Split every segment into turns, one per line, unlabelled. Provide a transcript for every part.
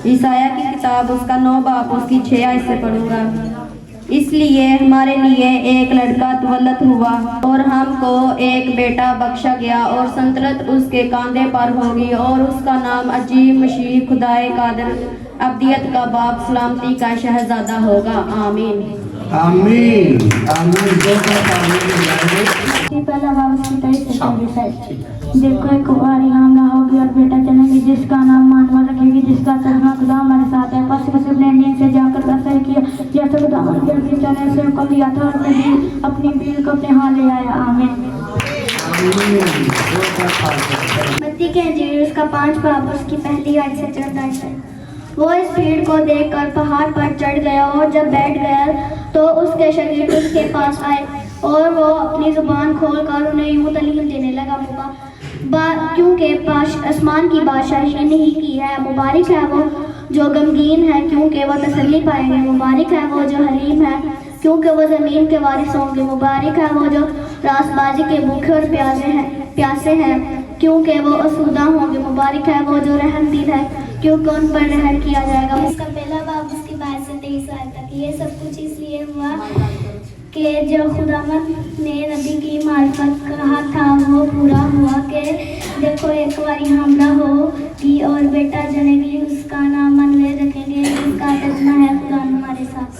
ईसाया की किताब उसका 9 बाब उसकी 6 आयत से पढ़ूंगा। इसलिए हमारे लिए एक लड़का तवल्लद हुआ और हमको एक बेटा बख्शा गया और सल्तनत उसके कांधे पर होगी और उसका नाम अजीब मसीह खुदाए कादिर अब्दियत का बाप सलामती का शहजादा होगा। आमीन
आमीन आमीन।
पहला बाब उसकी 23 से देखो एक कुंवारी हामला होगी और बेटा जनेगी जिसका नाम मानवा रखेगी, जिसका तर्जमा खुदा हमारे साथ है। पस उसने नींद से जाकर असर किया जैसे खुदा के अपने चने से हुक्म दिया था और अपनी बील को अपने हाथ ले आया। आमीन।
मत्ती के इंजील उसका 5 बाब उसकी पहली आयत से 14 आयत है। वो इस भीड़ को देखकर पहाड़ पर चढ़ गया और जब बैठ गया तो उसके शागिर्द उसके पास आए और वो अपनी जुबान खोलकर उन्हें यूं तालीम देने लगा, क्योंकि आसमान की बादशाही नहीं की है। मुबारक है वो जो गमगीन है, क्योंकि वो तसल्ली पाएंगे। मुबारक है वो जो हलीम है, क्योंकि वो ज़मीन के वारिस होंगे। मुबारक है वो जो रासबाजी के भूखे और प्यासे हैं, क्योंकि वो आसूदा होंगे। मुबारक है वो जो रहमदिल है, क्योंकि उन पर रहम किया जाएगा।
इसका पहला बाब उसकी 22 से 23 साल तक। ये सब कुछ इसलिए हुआ कि जो खुदावंद ने नबी की मार्फत कहा था वो पूरा हुआ कि देखो एक बारी हमला होगी और बेटा जनेगी, उसका नाम मनवे रखेंगे, जिसका तर्जुमा है खुदा हमारे साथ।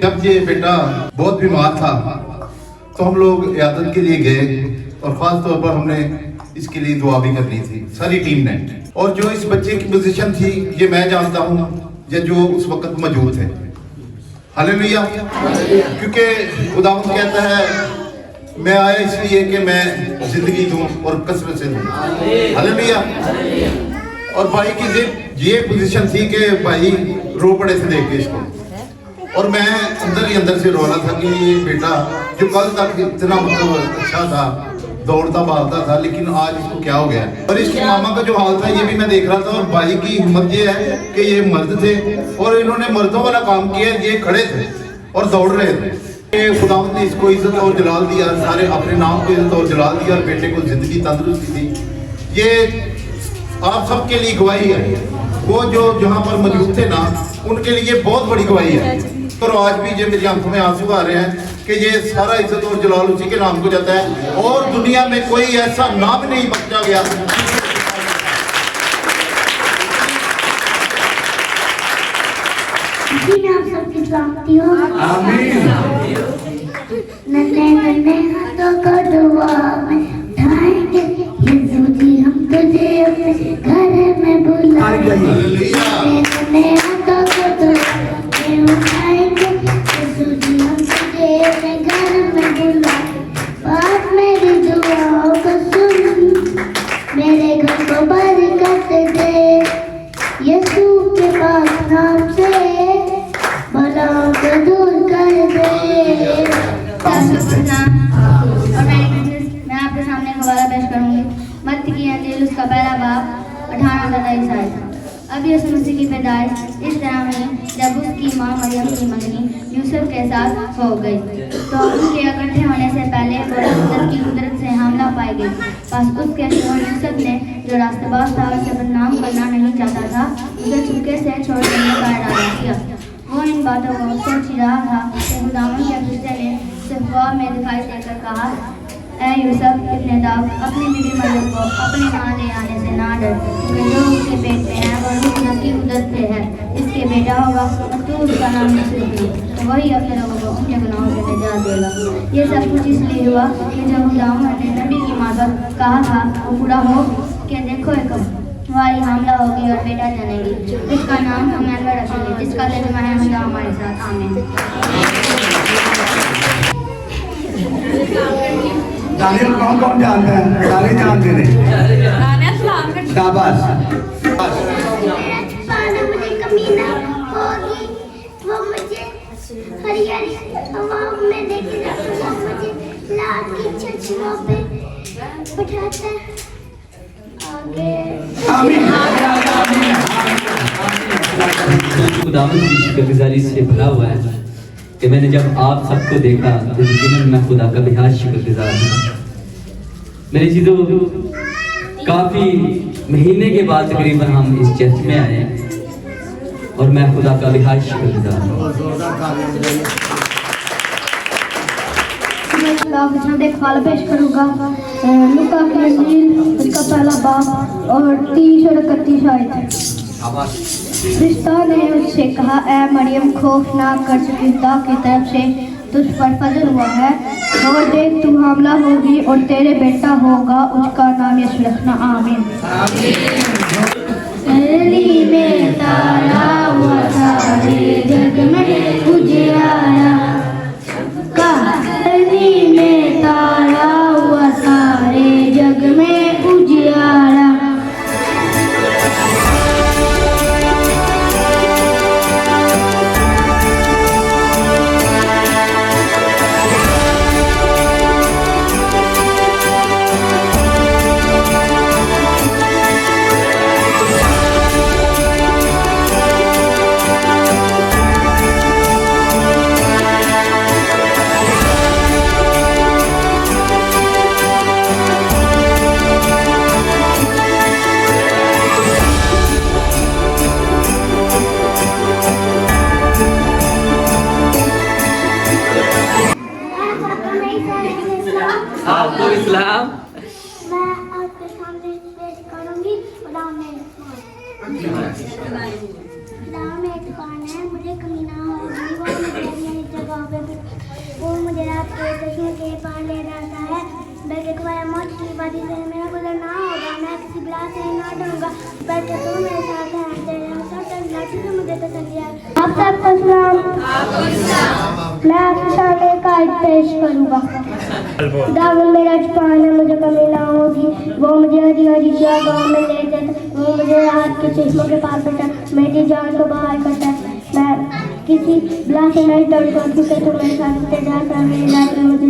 जब ये बेटा बहुत बीमार था तो हम लोग इयादत के लिए गए और खास तौर पर हमने इसके लिए दुआ भी करनी थी सारी टीम ने। और जो इस बच्चे की पोजीशन थी ये मैं जानता हूँ ये जो उस वक्त मौजूद थे। हालेलुया। क्योंकि खुदावंद कहता है मैं आया इसलिए कि मैं जिंदगी दूं और कसरत से दूं। हालेलुया। और भाई की ये पोजीशन थी कि भाई रो पड़े थे देख के इसको, और मैं अंदर ही अंदर से रो रहा था कि ये बेटा जो कल तक इतना मतलब अच्छा था, दौड़ता भागता था, लेकिन आज इसको क्या हो गया। और इसकी मामा का जो हाल था ये भी मैं देख रहा था। और भाई की हिम्मत ये है कि ये मर्द थे और इन्होंने मर्दों वाला काम किया, ये खड़े थे और दौड़ रहे थे। खुदावंद ने इसको इज्जत और जलाल दिया, सारे अपने नाम को इज्जत और जलाल दिया और बेटे को जिंदगी तंदुरुस्ती दी। ये आप सबके लिए गवाही है। वो जो जहाँ पर मौजूद थे ना उनके लिए बहुत बड़ी गवाही है। और आज भी जो मेरी आंखों में आंसू आ रहे हैं कि ये सारा इज्जत और जलाल उसी के नाम को जाता है और दुनिया में कोई ऐसा नाम नहीं बख्शा गया।
आप सबकी सलामती हो।
आमीन।
नन्हे नन्हे हाथों को दुआ में उठाएंगे, यीशु जी हम तुझे अपने घर में बुलाएंगे। नन्हे हाथों को दुआ में उठाएंगे, यीशु जी हम तुझे अपने घर में बुलाएंगे। बाप मेरी दुआओं को सुन, मेरे घर को बरकत दे, यीशु के पाक नाम से बलाओं को दूर कर दे। और मैं आपके सामने हवाला पेश करूंगी। मत्ती की इंजील उसका पहला बाब 18 से 23 आयत। अब यीशु मसीह की पैदाइश इस तरह हुई जब उसकी माँ मरियम की मंगनी यूसुफ के साथ हो गई तो उनके इकट्ठे होने से पहले वो की कुदरत से हमला पाई गई। बस उसके शोहर यूसुफ ने जो रास्तबाज था उसे बदनाम करना नहीं चाहता था, उसे चुपके से छोड़ देने का इरादा किया। वो इन बातों को सोच ही रहा था कि खुदावंद के फरिश्ते ने उसे ख्वाब में दिखाई देकर कहा, ऐ यूसुफ इब्न दाऊद, अपनी बीवी मरियम को अपने मां ले आने से ना डर, क्योंकि जो उसके पेट में है वह रूह की कुदरत से है। इसके बेटा होगा और तू उसका नाम यीशु रखी, तो वही अपने लोगों को उनके गुनाहों से निजात देगा। ये सब कुछ इसलिए हुआ कि जब खुदावंद ने नबी की मार्फत कहा था वो पूरा हो कि देखो एक वारी हमला होगी और बेटा जनेगी, जिसका नाम इम्मानुएल रखेंगे, जिसका तर्जुमा है खुदा हमारे साथ। आमीन।
दानियल कौन जानता है? सारे जानते थे। शाबाश।
हरी हरी हवा में देखी रखूंगा मुझे लाल की छछुओं पे बिठाता है आगे।
खुदावंद की शुक्रगुजारी से भरा हुआ है कि मैंने जब आप सबको देखा तो यकीनन मैं खुदा का बेहद शुक्रगुजार हूँ। मेरे चीज़ों काफ़ी महीने के बाद तकरीबन हम इस चर्च में आए और मैं खुदा का बेहद शुक्रगुजार हूँ।
मैं एक हवाला पेश करूँगा लूका की इंजील उसका पहला बाब और 30 और 31 आयत। फरिश्ता ने उससे कहा, ऐ मरियम खौफ ना कर, खुदा की तरफ से तुझ पर फजल हुआ है और देख तू हमला होगी और तेरे बेटा होगा, उसका नाम यीशु रखना। आमीन। गली में तारा हुआ सारे जग में उजियारा, गली में तारा हुआ सारे जग में उजियारा।
आपको इस्लाम।
मैं आपके सामने पेश करूंगी खुदाम में इत्कान है, मुझे कमी ना होगी। वो मुझे मेरी जगह पे वो मुझे रात के चश्मे के पार ले जाता है, बल्कि तुम्हारा मौत की वादी से मेरा गुजर ना होगा। मैं किसी बला से ना डरूंगा, बल्कि तू मेरे साथ है, तेरे साथ लाठी से मुझे तसल्ली है। आप सबको सलाम। मैं आपके सामने एक आयत पेश करूंगा। दावत मेरा छुपाना है, मुझे कमी ना होगी। वो मुझे हरी हरी जगह में ले जाता, वो मुझे रात के चश्मों के पास बैठा, मेरी जान को बाहर करता है। मैं किसी बला से नहीं डरता, क्योंकि तुम मेरे साथ जाता है, मेरी रात में मुझे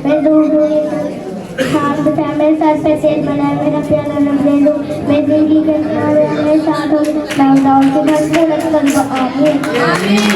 मैं दूर साथ बताया, मेरे साथ पे तेज बनाया, मेरा प्याला रंग दे दो, मैं जिंदगी के किनारे मेरे साथ हो, मैं उनके घर से रख कर। आमीन।